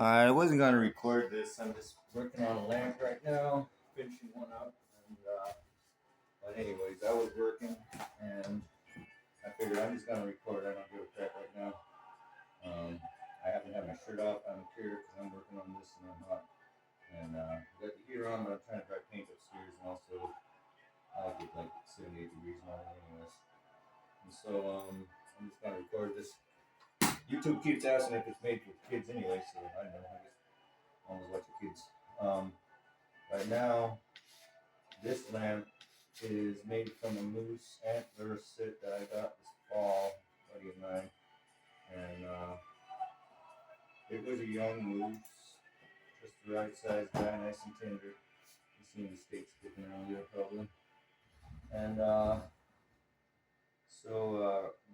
I wasn't gonna record this. I'm just working on a lamp right now, finishing one up. But anyways, I was working, and I figured I'm just gonna record. I don't give a crap right now. I happen to have my shirt off. I'm here because I'm working on this and I'm hot. And got the heater on, but I'm trying to dry paint upstairs, and also I get like 78 degrees in it anyways. And so I'm just gonna record this. YouTube keeps asking if it's made for kids anyway, so I don't know. I guess always watch your kids. Right now, this lamp is made from a moose antler sit that I got this fall, buddy of mine, and it was a young moose, just the right size guy, nice and tender. You seen the steak sticking around there probably, and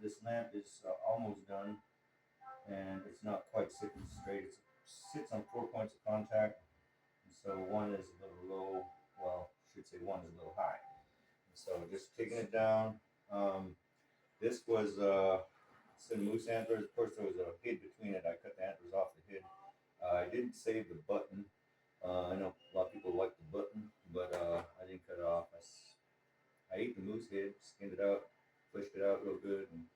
this lamp is almost done, and it's not quite sitting straight. It sits on 4 points of contact, and so one is a little low. Well, I should say one is a little high. So just taking it down. This was some moose antlers. Of course, there was a head between it. I cut the antlers off the head. I didn't save the button. I know a lot of people like the button, but I didn't cut it off. I ate the moose head, skinned it out, fleshed it out real good, and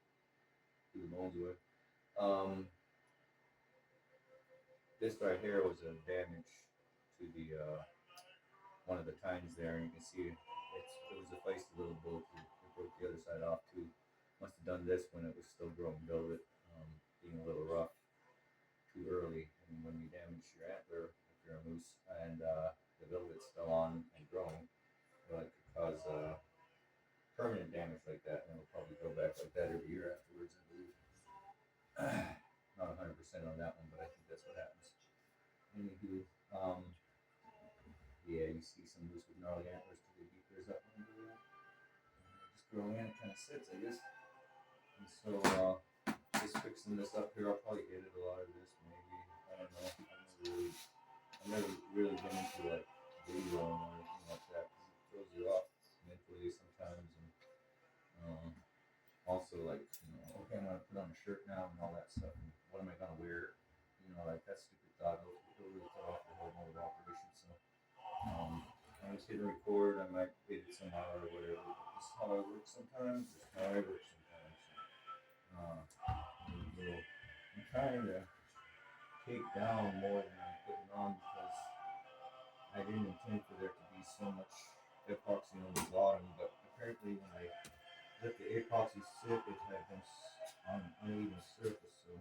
threw the bones away. This right here was a damage to the one of the tines there, and you can see it was a feisty little boat. It broke the other side off too. Must have done this when it was still growing velvet, being a little rough too early. And when you damage your antler, if you're a moose, and the velvet's still on and growing, well, it could cause permanent damage like that, and it'll probably go back like that every year afterwards, I believe. Not 100% on that one, but I think that's what happens. Anywho, yeah, you see some moose with gnarly antlers till they beat theirs up and do that. Just growing in, it kind of sits, I guess. And so, just fixing this up here, I'll probably edit a lot of this, maybe. I don't know. I've never really been into like videoing or anything like that because it throws you off mentally sometimes. And also, like, okay, I'm gonna put on a shirt now and all that stuff. And what am I gonna wear? Like that stupid thought. It'll really throw off your whole mode of operation. So, I just hit record. I might edit somehow or whatever. But this is how I work sometimes. This is how I work sometimes. I'm trying to take down more than I'm putting on because I didn't intend for there to be so much epoxy on the bottom, but apparently when I let the epoxy sit, it had been on an uneven surface, so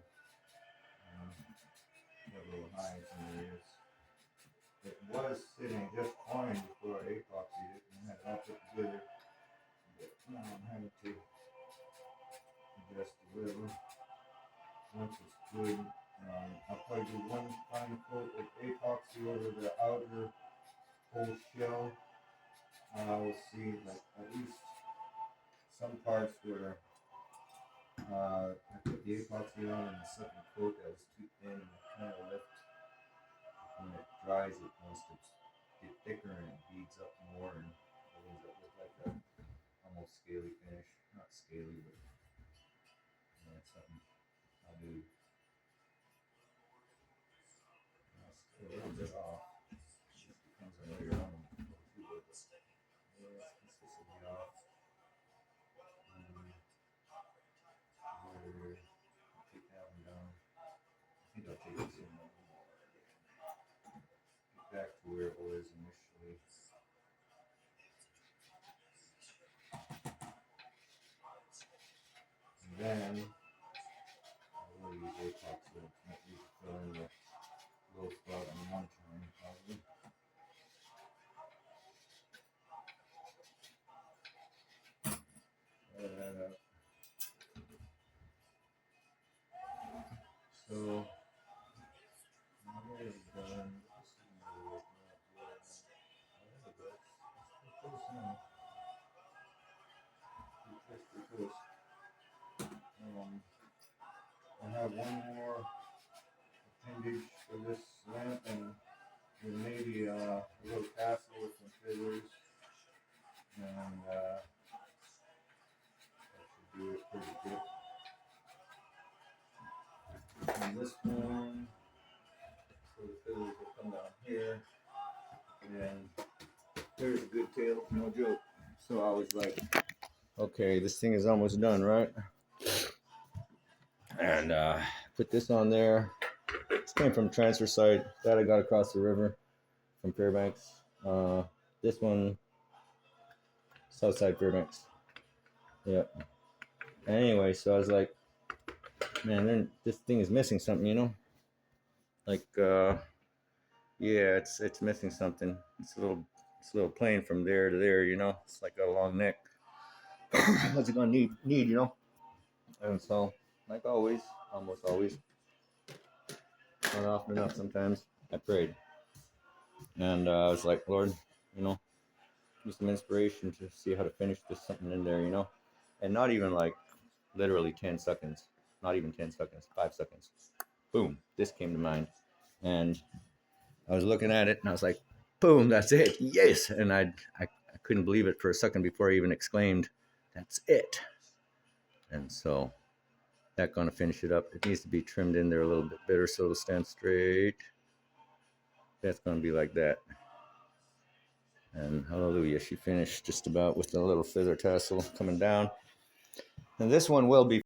got a little highs in the areas. It was sitting just fine before I epoxied it and had it all put together, but now I'm having to adjust a little. Once it's good, I'll probably do one fine coat of epoxy over the outer whole shell. We'll see, like at least some parts where I put the epoxy on and the second coat that was too thin, and it kind of left. When it dries, it wants to get thicker and it beads up more, and it ends up with like a almost scaly finish. Not scaly, but it's something I'll do. A little bit off. Just depends on where you're on. Yeah, this will be off. Take that one down. I think I'll take this in more. Get back to where it was initially. And then I will use epoxy. Might use it fill in the low spot on one time, probably. That up. So that is done. This is not working out yet. There we go. It's close enough. Pretty close. I have one more appendage for this lamp, and then maybe a little tassel with some feathers, and that should do it pretty good. And this one, come down here, and there's a good tail, no joke. So I was like, okay, this thing is almost done, right? And put this on there. This came from transfer site that I got across the river from Fairbanks. This one, Southside Fairbanks. Yeah. Anyway, so I was like, man, this thing is missing something, you know? Like, yeah, it's missing something. It's a little plain from there to there, you know? It's like got a long neck. What's it gonna need, you know? And so, like always, almost always, not often enough sometimes, I prayed. And I was like, Lord, you know, give some inspiration to see how to finish this something in there, you know? And not even like literally 10 seconds, not even 10 seconds, 5 seconds. Boom, this came to mind. And I was looking at it and I was like, boom, that's it. Yes. And I couldn't believe it for a second before I even exclaimed, that's it. And so that's going to finish it up. It needs to be trimmed in there a little bit better so it'll stand straight. That's going to be like that. And hallelujah, she finished just about with a little feather tassel coming down. And this one will be